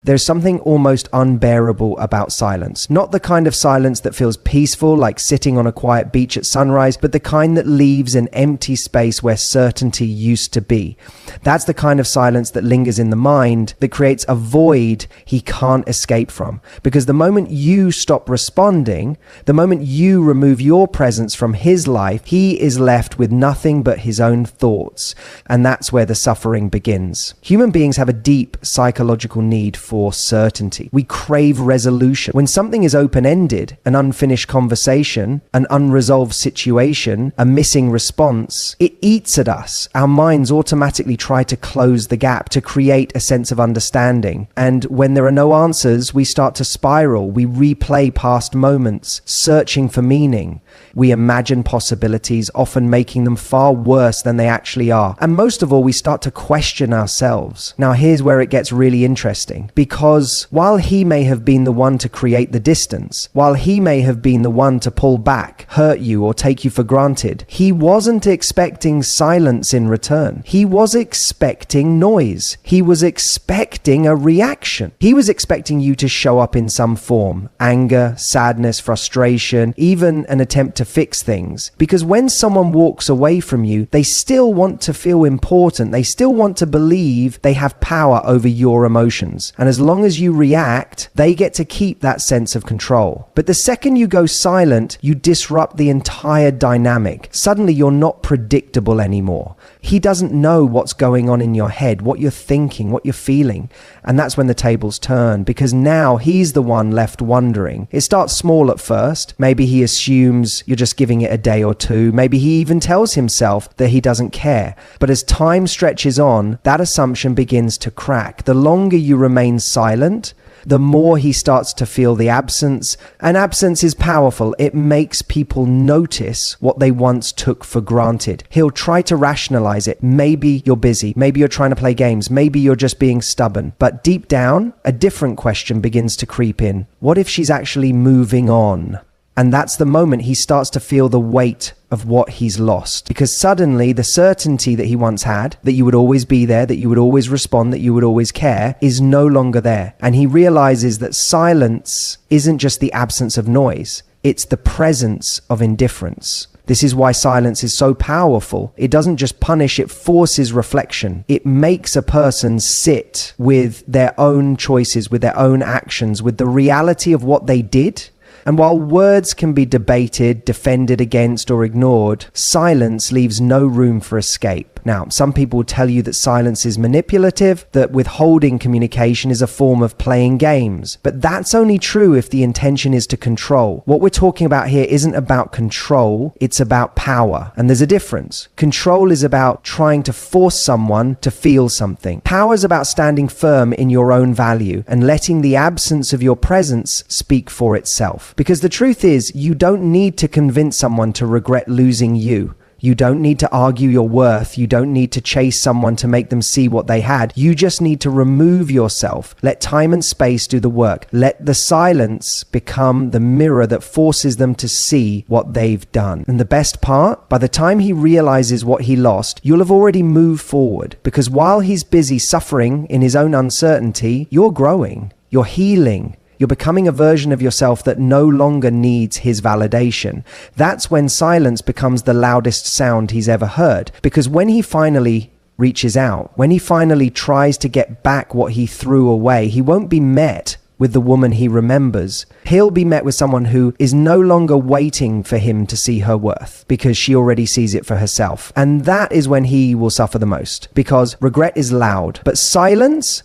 There's something almost unbearable about silence. Not the kind of silence that feels peaceful, like sitting on a quiet beach at sunrise, but the kind that leaves an empty space where certainty used to be. That's the kind of silence that lingers in the mind, that creates a void he can't escape from. Because the moment you stop responding, the moment you remove your presence from his life, he is left with nothing but his own thoughts. And that's where the suffering begins. Human beings have a deep psychological need for certainty. We crave resolution. When something is open-ended, an unfinished conversation, an unresolved situation, a missing response, it eats at us. Our minds automatically try to close the gap, to create a sense of understanding. And when there are no answers, we start to spiral. We replay past moments, searching for meaning. We imagine possibilities, often making them far worse than they actually are. And most of all, we start to question ourselves. Now, here's where it gets really interesting. Because while he may have been the one to create the distance, while he may have been the one to pull back, hurt you, or take you for granted, he wasn't expecting silence in return. He was expecting noise. He was expecting a reaction. He was expecting you to show up in some form: anger, sadness, frustration, even an attempt to fix things. Because when someone walks away from you, they still want to feel important. They still want to believe they have power over your emotions. And as long as you react, they get to keep that sense of control. But the second you go silent, you disrupt the entire dynamic. Suddenly you're not predictable anymore. He doesn't know what's going on in your head, what you're thinking, what you're feeling. And that's when the tables turn, because now he's the one left wondering. It starts small at first. Maybe he assumes you're just giving it a day or two. Maybe he even tells himself that he doesn't care. But as time stretches on, that assumption begins to crack. The longer you remain silent, the more he starts to feel the absence. And absence is powerful. It makes people notice what they once took for granted. He'll try to rationalize it. Maybe you're busy. Maybe you're trying to play games. Maybe you're just being stubborn. But deep down, a different question begins to creep in. What if she's actually moving on? And that's the moment he starts to feel the weight of what he's lost. Because suddenly the certainty that he once had, that you would always be there, that you would always respond, that you would always care, is no longer there. And he realizes that silence isn't just the absence of noise, it's the presence of indifference. This is why silence is so powerful. It doesn't just punish, it forces reflection. It makes a person sit with their own choices, with their own actions, with the reality of what they did. And while words can be debated, defended against, or ignored, silence leaves no room for escape. Now, some people tell you that silence is manipulative, that withholding communication is a form of playing games. But that's only true if the intention is to control. What we're talking about here isn't about control, it's about power. And there's a difference. Control is about trying to force someone to feel something. Power is about standing firm in your own value and letting the absence of your presence speak for itself. Because the truth is, you don't need to convince someone to regret losing you. You don't need to argue your worth. You don't need to chase someone to make them see what they had. You just need to remove yourself. Let time and space do the work. Let the silence become the mirror that forces them to see what they've done. And the best part, by the time he realizes what he lost, you'll have already moved forward. Because while he's busy suffering in his own uncertainty, you're growing. You're healing. You're becoming a version of yourself that no longer needs his validation. That's when silence becomes the loudest sound he's ever heard. Because when he finally reaches out, when he finally tries to get back what he threw away, he won't be met with the woman he remembers. He'll be met with someone who is no longer waiting for him to see her worth, because she already sees it for herself. And that is when he will suffer the most, because regret is loud, but silence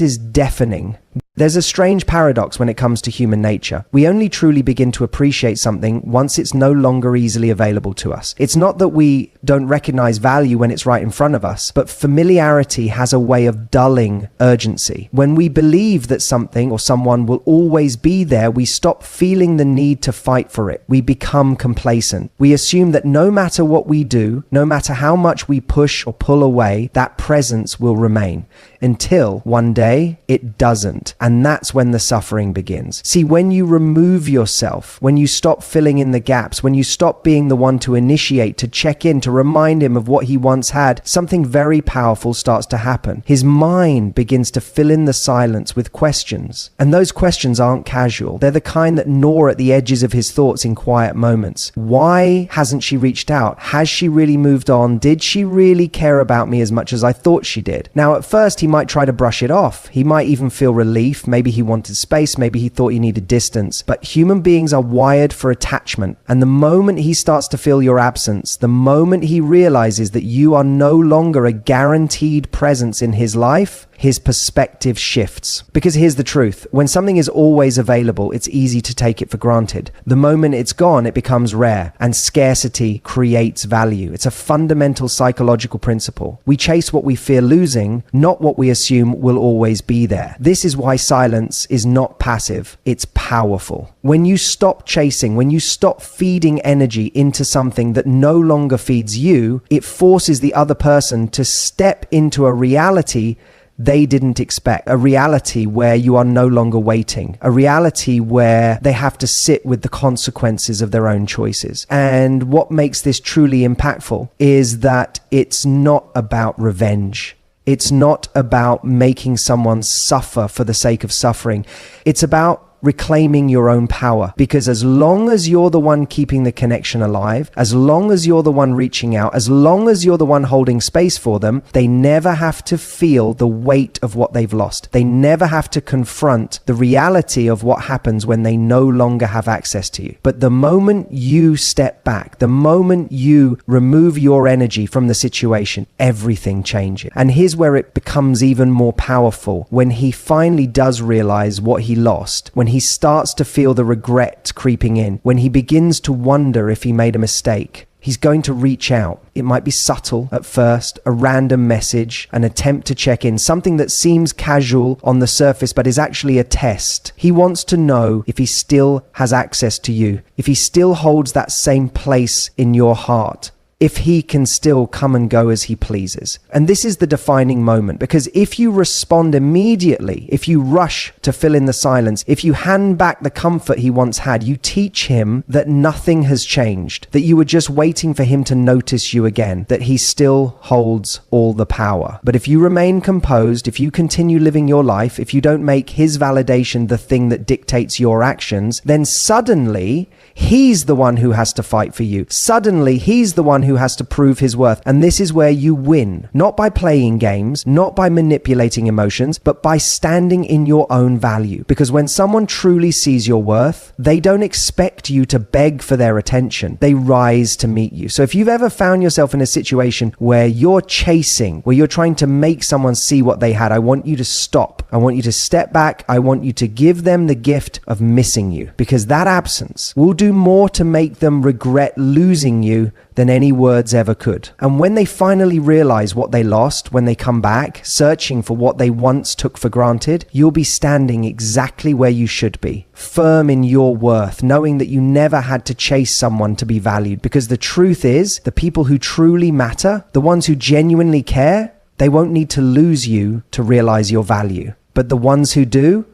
is deafening. There's a strange paradox when it comes to human nature. We only truly begin to appreciate something once it's no longer easily available to us. It's not that we don't recognize value when it's right in front of us, but familiarity has a way of dulling urgency. When we believe that something or someone will always be there, we stop feeling the need to fight for it. We become complacent. We assume that no matter what we do, no matter how much we push or pull away, that presence will remain. Until one day, it doesn't. And And that's when the suffering begins. See, when you remove yourself, when you stop filling in the gaps, when you stop being the one to initiate, to check in, to remind him of what he once had, something very powerful starts to happen. His mind begins to fill in the silence with questions. And those questions aren't casual. They're the kind that gnaw at the edges of his thoughts in quiet moments. Why hasn't she reached out? Has she really moved on? Did she really care about me as much as I thought she did? Now, at first, he might try to brush it off. He might even feel relief. Maybe he wanted space. Maybe he thought he needed distance. But human beings are wired for attachment. And the moment he starts to feel your absence, the moment he realizes that you are no longer a guaranteed presence in his life, his perspective shifts. Because here's the truth. When something is always available, it's easy to take it for granted. The moment it's gone, it becomes rare, and scarcity creates value. It's a fundamental psychological principle. We chase what we fear losing, not what we assume will always be there. This is why silence is not passive, it's powerful. When you stop chasing, when you stop feeding energy into something that no longer feeds you, it forces the other person to step into a reality they didn't expect, a reality where you are no longer waiting, a reality where they have to sit with the consequences of their own choices. And what makes this truly impactful is that it's not about revenge. It's not about making someone suffer for the sake of suffering. It's about reclaiming your own power. Because as long as you're the one keeping the connection alive, as long as you're the one reaching out, as long as you're the one holding space for them, they never have to feel the weight of what they've lost. They never have to confront the reality of what happens when they no longer have access to you. But the moment you step back, the moment you remove your energy from the situation, everything changes. And here's where it becomes even more powerful. When he finally does realize what he lost, when he starts to feel the regret creeping in, when he begins to wonder if he made a mistake, he's going to reach out. It might be subtle at first, a random message, an attempt to check in, something that seems casual on the surface but is actually a test. He wants to know if he still has access to you, if he still holds that same place in your heart, if he can still come and go as he pleases. And this is the defining moment, because if you respond immediately, if you rush to fill in the silence, if you hand back the comfort he once had, you teach him that nothing has changed, that you were just waiting for him to notice you again, that he still holds all the power. But if you remain composed, if you continue living your life, if you don't make his validation the thing that dictates your actions, then suddenly he's the one who has to fight for you. Suddenly he's the one who has to prove his worth. And this is where you win, not by playing games, not by manipulating emotions, but by standing in your own value. Because when someone truly sees your worth, they don't expect you to beg for their attention. They rise to meet you. So if you've ever found yourself in a situation where you're chasing, where you're trying to make someone see what they had, I want you to stop. I want you to step back. I want you to give them the gift of missing you, because that absence will do more to make them regret losing you than any words ever could. And when they finally realize what they lost, when they come back, searching for what they once took for granted, you'll be standing exactly where you should be, firm in your worth, knowing that you never had to chase someone to be valued. Because the truth is, the people who truly matter, the ones who genuinely care, they won't need to lose you to realize your value. But the ones who do,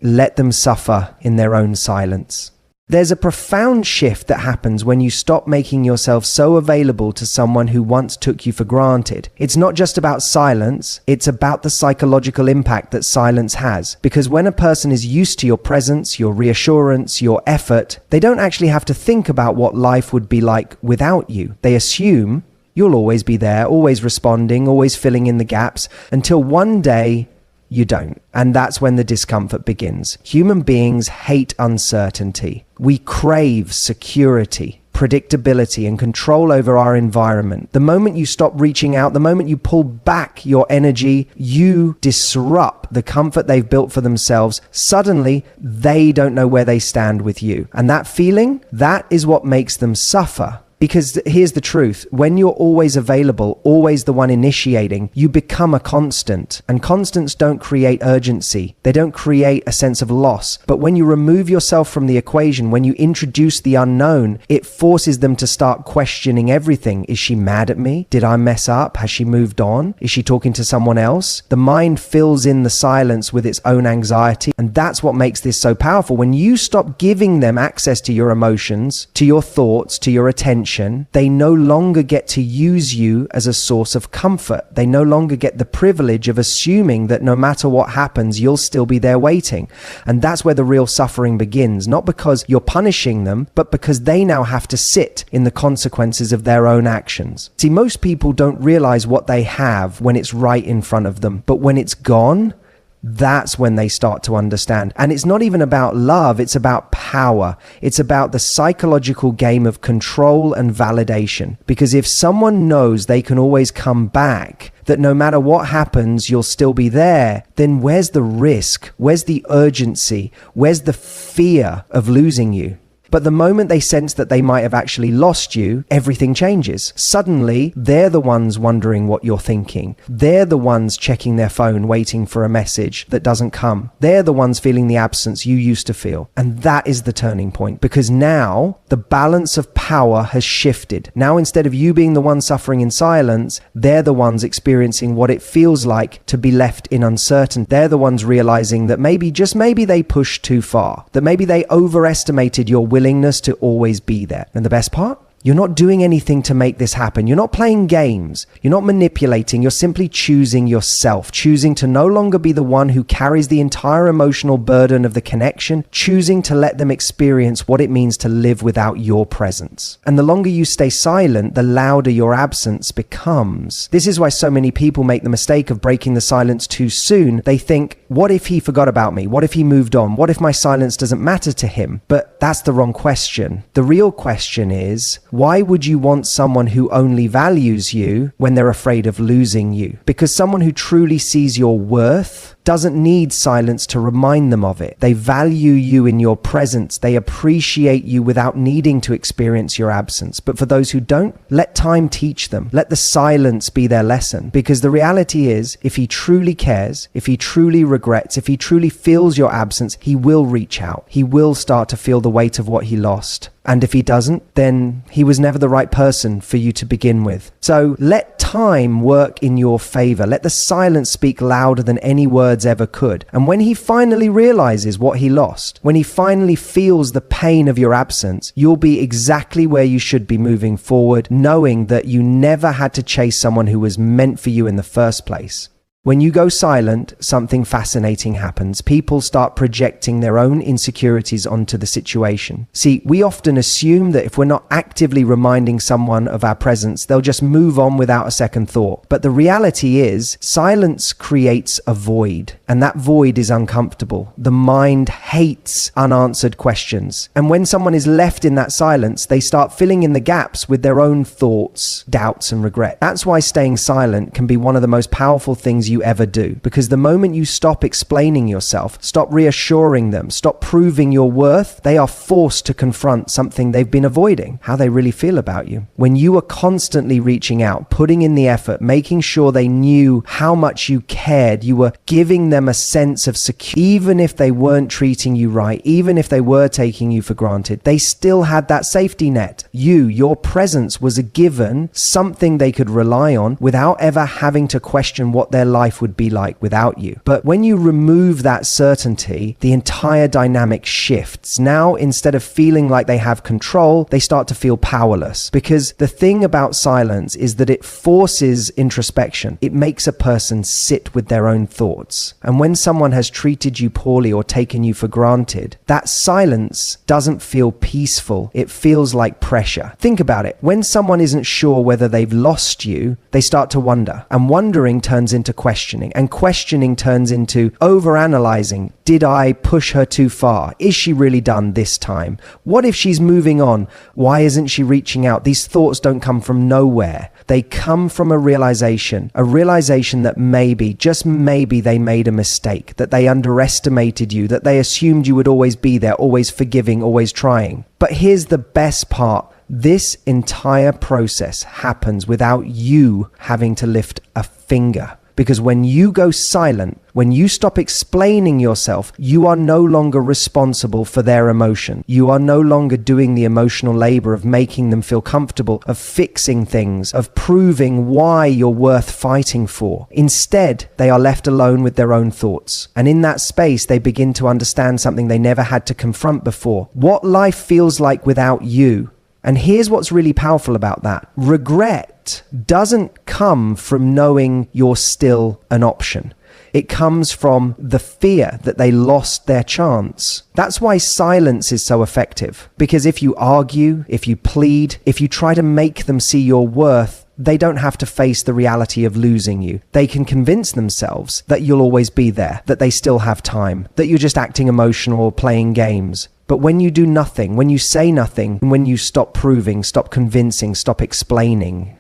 let them suffer in their own silence. There's a profound shift that happens when you stop making yourself so available to someone who once took you for granted. It's not just about silence, it's about the psychological impact that silence has. Because when a person is used to your presence, your reassurance, your effort, they don't actually have to think about what life would be like without you. They assume you'll always be there, always responding, always filling in the gaps, until one day you don't. And that's when the discomfort begins. Human beings hate uncertainty. We crave security, predictability, and control over our environment. The moment you stop reaching out, the moment you pull back your energy, you disrupt the comfort they've built for themselves. Suddenly, they don't know where they stand with you. And that feeling, that is what makes them suffer. Because here's the truth. When you're always available, always the one initiating, you become a constant. And constants don't create urgency. They don't create a sense of loss. But when you remove yourself from the equation, when you introduce the unknown, it forces them to start questioning everything. Is she mad at me? Did I mess up? Has she moved on? Is she talking to someone else? The mind fills in the silence with its own anxiety. And that's what makes this so powerful. When you stop giving them access to your emotions, to your thoughts, to your attention, they no longer get to use you as a source of comfort. They no longer get the privilege of assuming that no matter what happens, you'll still be there waiting. And that's where the real suffering begins. Not because you're punishing them, but because they now have to sit in the consequences of their own actions. See, most people don't realize what they have when it's right in front of them. But when it's gone, that's when they start to understand. And it's not even about love, it's about power. It's about the psychological game of control and validation. Because if someone knows they can always come back, that no matter what happens, you'll still be there, then where's the risk? Where's the urgency? Where's the fear of losing you? But the moment they sense that they might have actually lost you, everything changes. Suddenly, they're the ones wondering what you're thinking. They're the ones checking their phone, waiting for a message that doesn't come. They're the ones feeling the absence you used to feel. And that is the turning point, because now the balance of power has shifted. Now, instead of you being the one suffering in silence, they're the ones experiencing what it feels like to be left in uncertainty. They're the ones realizing that maybe, just maybe, they pushed too far, that maybe they overestimated your willingness to always be there. And the best part? You're not doing anything to make this happen. You're not playing games. You're not manipulating. You're simply choosing yourself, choosing to no longer be the one who carries the entire emotional burden of the connection, choosing to let them experience what it means to live without your presence. And the longer you stay silent, the louder your absence becomes. This is why so many people make the mistake of breaking the silence too soon. They think, what if he forgot about me? What if he moved on? What if my silence doesn't matter to him? But that's the wrong question. The real question is, why would you want someone who only values you when they're afraid of losing you? Because someone who truly sees your worth doesn't need silence to remind them of it. They value you in your presence. They appreciate you without needing to experience your absence. But for those who don't, let time teach them. Let the silence be their lesson. Because the reality is, if he truly cares, if he truly regrets, if he truly feels your absence, he will reach out. He will start to feel the weight of what he lost. And if he doesn't, then he was never the right person for you to begin with. So let time work in your favor. Let the silence speak louder than any words ever could. And when he finally realizes what he lost, when he finally feels the pain of your absence, you'll be exactly where you should be moving forward, knowing that you never had to chase someone who was meant for you in the first place. When you go silent, something fascinating happens. People start projecting their own insecurities onto the situation. See, we often assume that if we're not actively reminding someone of our presence, they'll just move on without a second thought. But the reality is, silence creates a void, and that void is uncomfortable. The mind hates unanswered questions. And when someone is left in that silence, they start filling in the gaps with their own thoughts, doubts, and regret. That's why staying silent can be one of the most powerful things you ever do, because the moment you stop explaining yourself, stop reassuring them, stop proving your worth, they are forced to confront something they've been avoiding, how they really feel about you. When you are constantly reaching out, putting in the effort, making sure they knew how much you cared, you were giving them a sense of security. Even if they weren't treating you right, even if they were taking you for granted, they still had that safety net. Your presence was a given, something they could rely on without ever having to question what their life would be like without you. But when you remove that certainty, the entire dynamic shifts. Now, instead of feeling like they have control, they start to feel powerless. Because the thing about silence is that it forces introspection. It makes a person sit with their own thoughts. And when someone has treated you poorly or taken you for granted, that silence doesn't feel peaceful. It feels like pressure. Think about it. When someone isn't sure whether they've lost you, they start to wonder. And wondering turns into questioning, and questioning turns into overanalyzing. Did I push her too far? Is she really done this time? What if she's moving on? Why isn't she reaching out? These thoughts don't come from nowhere. They come from a realization that maybe, just maybe, they made a mistake, that they underestimated you, that they assumed you would always be there, always forgiving, always trying. But here's the best part. This entire process happens without you having to lift a finger. Because when you go silent, when you stop explaining yourself, you are no longer responsible for their emotion. You are no longer doing the emotional labor of making them feel comfortable, of fixing things, of proving why you're worth fighting for. Instead, they are left alone with their own thoughts. And in that space, they begin to understand something they never had to confront before. What life feels like without you. And here's what's really powerful about that. Regret doesn't come from knowing you're still an option. It comes from the fear that they lost their chance. That's why silence is so effective. Because if you argue, if you plead, if you try to make them see your worth, they don't have to face the reality of losing you. They can convince themselves that you'll always be there, that they still have time, that you're just acting emotional or playing games. But when you do nothing, when you say nothing, when you stop proving, stop convincing, stop explaining,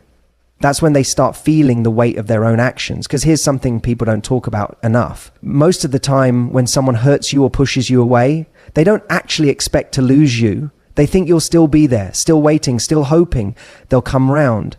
that's when they start feeling the weight of their own actions. Because here's something people don't talk about enough. Most of the time when someone hurts you or pushes you away, they don't actually expect to lose you. They think you'll still be there, still waiting, still hoping they'll come round.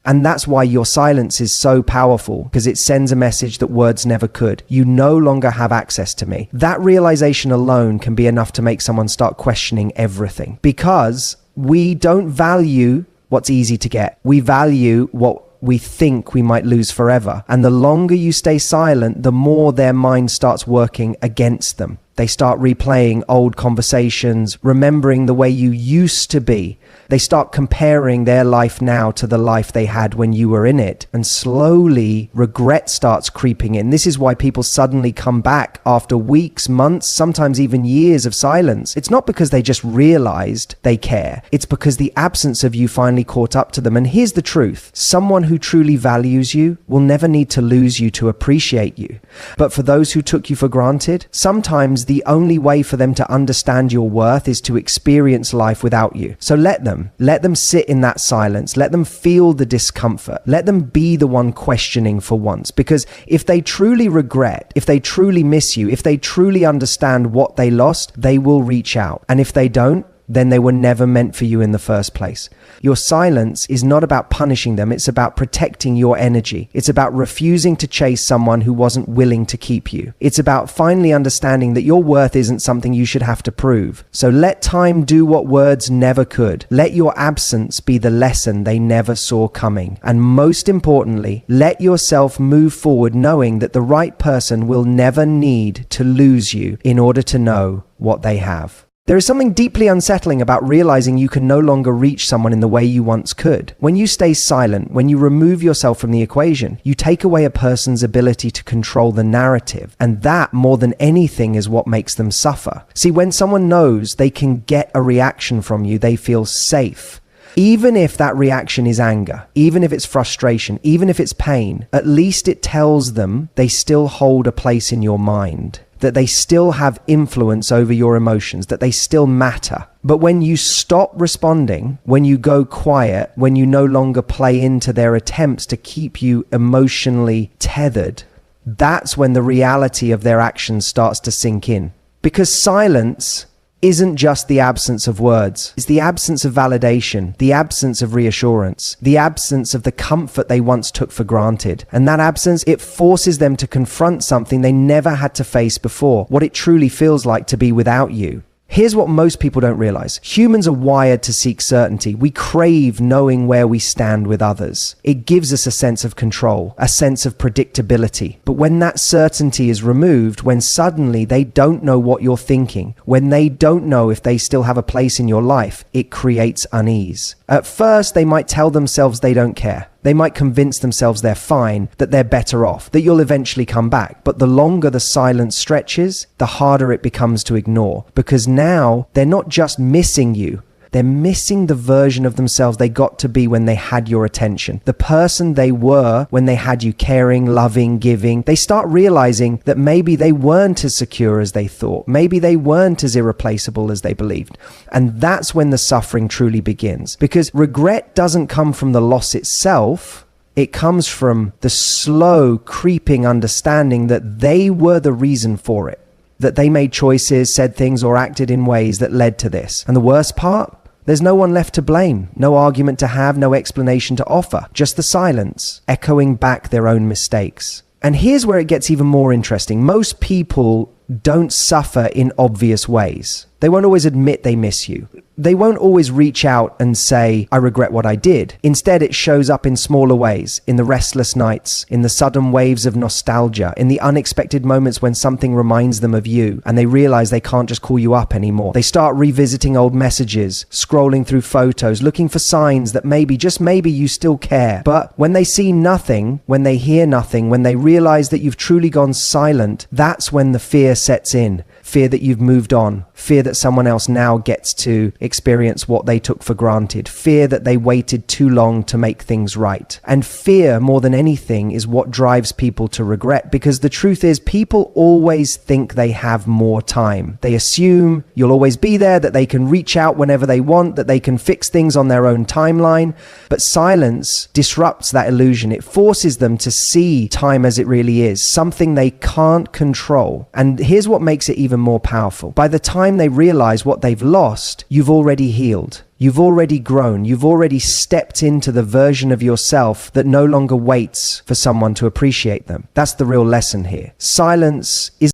And that's why your silence is so powerful, because it sends a message that words never could. You no longer have access to me. That realization alone can be enough to make someone start questioning everything, because we don't value what's easy to get. We value what we think we might lose forever. And the longer you stay silent, the more their mind starts working against them. They start replaying old conversations, remembering the way you used to be. They start comparing their life now to the life they had when you were in it. And slowly, regret starts creeping in. This is why people suddenly come back after weeks, months, sometimes even years of silence. It's not because they just realized they care. It's because the absence of you finally caught up to them. And here's the truth. Someone who truly values you will never need to lose you to appreciate you. But for those who took you for granted, sometimes the only way for them to understand your worth is to experience life without you. So let them sit in that silence. Let them feel the discomfort. Let them be the one questioning for once. Because if they truly regret, if they truly miss you, if they truly understand what they lost, they will reach out. And if they don't, then they were never meant for you in the first place. Your silence is not about punishing them. It's about protecting your energy. It's about refusing to chase someone who wasn't willing to keep you. It's about finally understanding that your worth isn't something you should have to prove. So let time do what words never could. Let your absence be the lesson they never saw coming. And most importantly, let yourself move forward knowing that the right person will never need to lose you in order to know what they have. There is something deeply unsettling about realizing you can no longer reach someone in the way you once could. When you stay silent, when you remove yourself from the equation, you take away a person's ability to control the narrative. And that, more than anything, is what makes them suffer. See, when someone knows they can get a reaction from you, they feel safe. Even if that reaction is anger, even if it's frustration, even if it's pain, at least it tells them they still hold a place in your mind, that they still have influence over your emotions, that they still matter. But when you stop responding, when you go quiet, when you no longer play into their attempts to keep you emotionally tethered, that's when the reality of their actions starts to sink in. Because silence isn't just the absence of words. It's the absence of validation, the absence of reassurance, the absence of the comfort they once took for granted. And that absence, it forces them to confront something they never had to face before, what it truly feels like to be without you. Here's what most people don't realize. Humans are wired to seek certainty. We crave knowing where we stand with others. It gives us a sense of control, a sense of predictability. But when that certainty is removed, when suddenly they don't know what you're thinking, when they don't know if they still have a place in your life, it creates unease. At first, they might tell themselves they don't care. They might convince themselves they're fine, that they're better off, that you'll eventually come back. But the longer the silence stretches, the harder it becomes to ignore. Because now they're not just missing you. They're missing the version of themselves they got to be when they had your attention. The person they were when they had you caring, loving, giving. They start realizing that maybe they weren't as secure as they thought. Maybe they weren't as irreplaceable as they believed. And that's when the suffering truly begins. Because regret doesn't come from the loss itself. It comes from the slow, creeping understanding that they were the reason for it. That they made choices, said things, or acted in ways that led to this. And the worst part? There's no one left to blame, no argument to have, no explanation to offer, just the silence, echoing back their own mistakes. And here's where it gets even more interesting. Most people don't suffer in obvious ways. They won't always admit they miss you. They won't always reach out and say, I regret what I did. Instead, it shows up in smaller ways, in the restless nights, in the sudden waves of nostalgia, in the unexpected moments when something reminds them of you and they realize they can't just call you up anymore. They start revisiting old messages, scrolling through photos, looking for signs that maybe, just maybe, you still care. But when they see nothing, when they hear nothing, when they realize that you've truly gone silent, that's when the fear sets in. Fear that you've moved on. Fear that someone else now gets to experience what they took for granted. Fear that they waited too long to make things right. And fear, more than anything, is what drives people to regret, because the truth is, people always think they have more time. They assume you'll always be there, that they can reach out whenever they want, that they can fix things on their own timeline. But silence disrupts that illusion. It forces them to see time as it really is, something they can't control. And here's what makes it even more powerful. By the time they realize what they've lost, you've already healed. You've already grown. You've already stepped into the version of yourself that no longer waits for someone to appreciate them. That's the real lesson here. Silence is